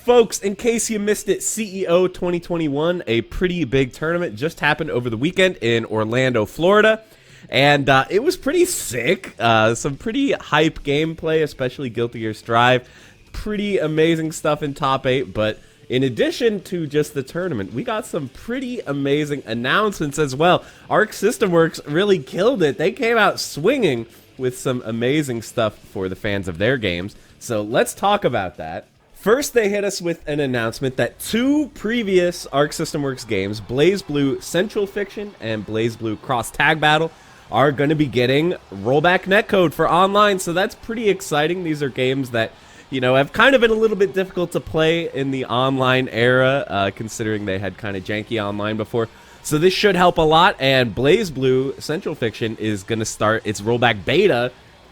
Folks, in case you missed it, CEO 2021, a pretty big tournament, just happened over the weekend in Orlando, Florida. And it was pretty sick. Some pretty hype gameplay, especially Guilty Gear Strive. Pretty amazing stuff in top 8. But in addition to just the tournament, we got some pretty amazing announcements as well. Arc System Works really killed it. They came out swinging with some amazing stuff for the fans of their games. So let's talk about that. First, they hit us with an announcement that 2 previous Arc System Works games, BlazBlue Central Fiction and BlazBlue Cross Tag Battle, are going to be getting Rollback Netcode for online, so that's pretty exciting. These are games that, you know, have kind of been a little bit difficult to play in the online era, considering they had kind of janky online before. So this should help a lot, and BlazBlue Central Fiction is going to start its rollback beta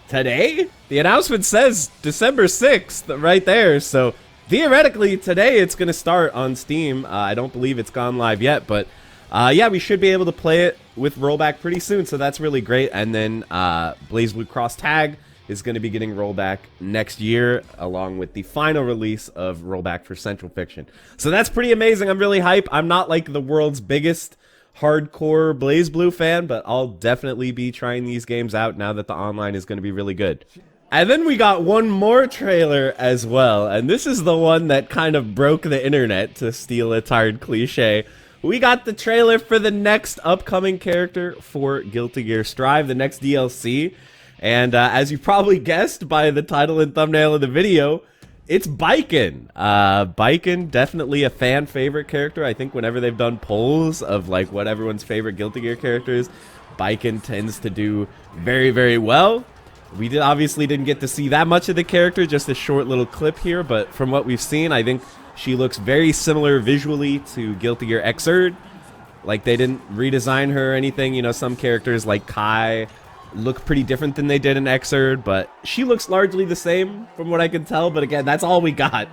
today. The announcement says December 6th right there, so theoretically today it's going to start on Steam. I don't believe it's gone live yet, but yeah, we should be able to play it with rollback pretty soon, so that's really great. And then BlazBlue Cross Tag is going to be getting rollback next year, along with the final release of rollback for Central Fiction. So that's pretty amazing. I'm really hype. I'm not like the world's biggest hardcore BlazBlue fan, but I'll definitely be trying these games out now that the online is going to be really good. And then we got one more trailer as well, and this is the one that kind of broke the internet, to steal a tired cliche. We got the trailer for the next upcoming character for Guilty Gear Strive, the next DLC, and as you probably guessed by the title and thumbnail of the video, it's Baiken. Baiken, definitely a fan favorite character. I think whenever they've done polls of like what everyone's favorite Guilty Gear character is, Baiken tends to do very, very well. We obviously didn't get to see that much of the character, just a short little clip here, but from what we've seen, I think she looks very similar visually to Guilty Gear Xrd. Like, they didn't redesign her or anything. You know, some characters like Kai look pretty different than they did in Xrd, but she looks largely the same from what I can tell. But again, that's all we got.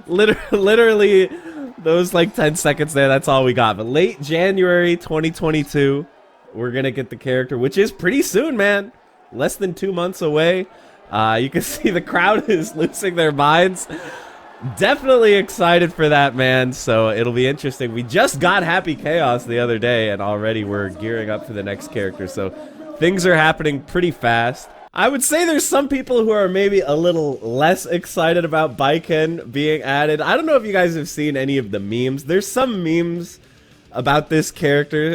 Literally, those like 10 seconds there, that's all we got. But late January 2022, we're gonna get the character, which is pretty soon, man. Less than 2 months away. You can see the crowd is losing their minds. Definitely excited for that, man. So it'll be interesting. We just got Happy Chaos the other day, and already we're gearing up for the next character. So things are happening pretty fast. I would say there's some people who are maybe a little less excited about Baiken being added. I don't know if you guys have seen any of the memes. There's some memes about this character,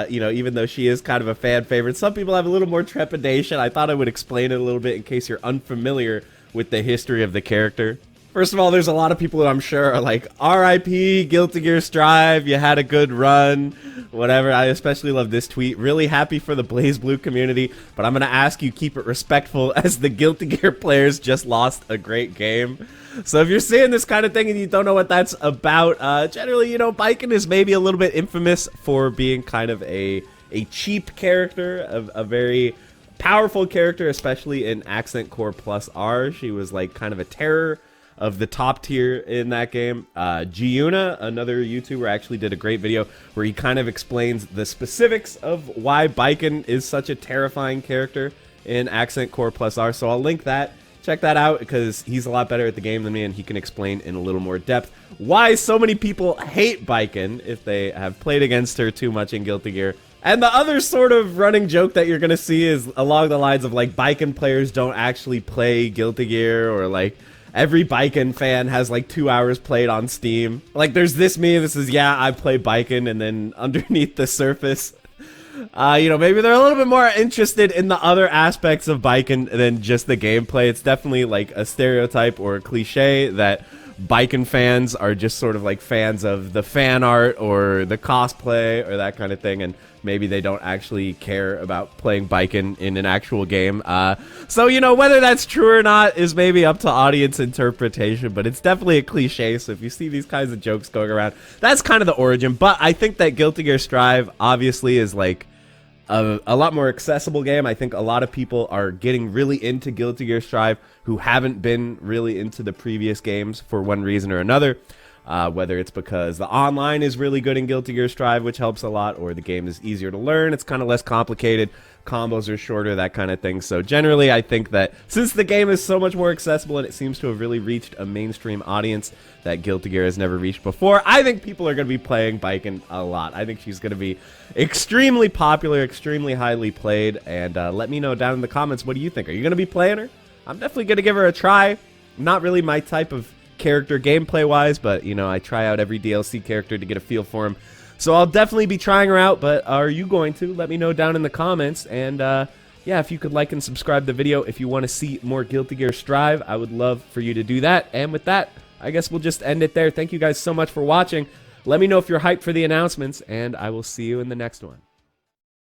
you know, even though she is kind of a fan favorite. Some people have a little more trepidation. I thought I would explain it a little bit in case you're unfamiliar with the history of the character. First of all, there's a lot of people that I'm sure are like, RIP, Guilty Gear Strive, you had a good run, whatever. I especially love this tweet. Really happy for the BlazBlue community, but I'm going to ask you keep it respectful as the Guilty Gear players just lost a great game. So if you're seeing this kind of thing and you don't know what that's about, generally, you know, Baiken is maybe a little bit infamous for being kind of a cheap character, a very powerful character, especially in Accent Core Plus R. She was like kind of a terror of the top tier in that game. Giuna, another YouTuber, actually did a great video where he kind of explains the specifics of why Baiken is such a terrifying character in Accent Core Plus R. So I'll link that. Check that out, because he's a lot better at the game than me, and he can explain in a little more depth why so many people hate Baiken if they have played against her too much in Guilty Gear. And the other sort of running joke that you're going to see is along the lines of, like, Baiken players don't actually play Guilty Gear, or, like, every Baiken fan has, like, 2 hours played on Steam. Like, there's this meme that says, yeah, I play Baiken, and then underneath the surface, you know, maybe they're a little bit more interested in the other aspects of Baiken than just the gameplay. It's definitely like a stereotype or a cliche that Baiken fans are just sort of like fans of the fan art or the cosplay or that kind of thing, and maybe they don't actually care about playing Baiken in an actual game. So, you know, whether that's true or not is maybe up to audience interpretation, but it's definitely a cliche. So if you see these kinds of jokes going around, that's kind of the origin. But I think that Guilty Gear Strive obviously is like a lot more accessible game. I think a lot of people are getting really into Guilty Gear Strive who haven't been really into the previous games for one reason or another. Whether it's because the online is really good in Guilty Gear Strive, which helps a lot, or the game is easier to learn, it's kind of less complicated, combos are shorter, that kind of thing. So generally, I think that since the game is so much more accessible and it seems to have really reached a mainstream audience that Guilty Gear has never reached before, I think people are going to be playing Baiken a lot. I think she's going to be extremely popular, extremely highly played, and let me know down in the comments, what do you think? Are you going to be playing her? I'm definitely going to give her a try. Not really my type of character gameplay wise, but you know, I try out every DLC character to get a feel for him, so I'll definitely be trying her out. But are you going to? Let me know down in the comments. And yeah, if you could like and subscribe the video if you want to see more Guilty Gear Strive, I would love for you to do that. And with that, I guess we'll just end it there. Thank you guys so much for watching. Let me know if you're hyped for the announcements, and I will see you in the next one.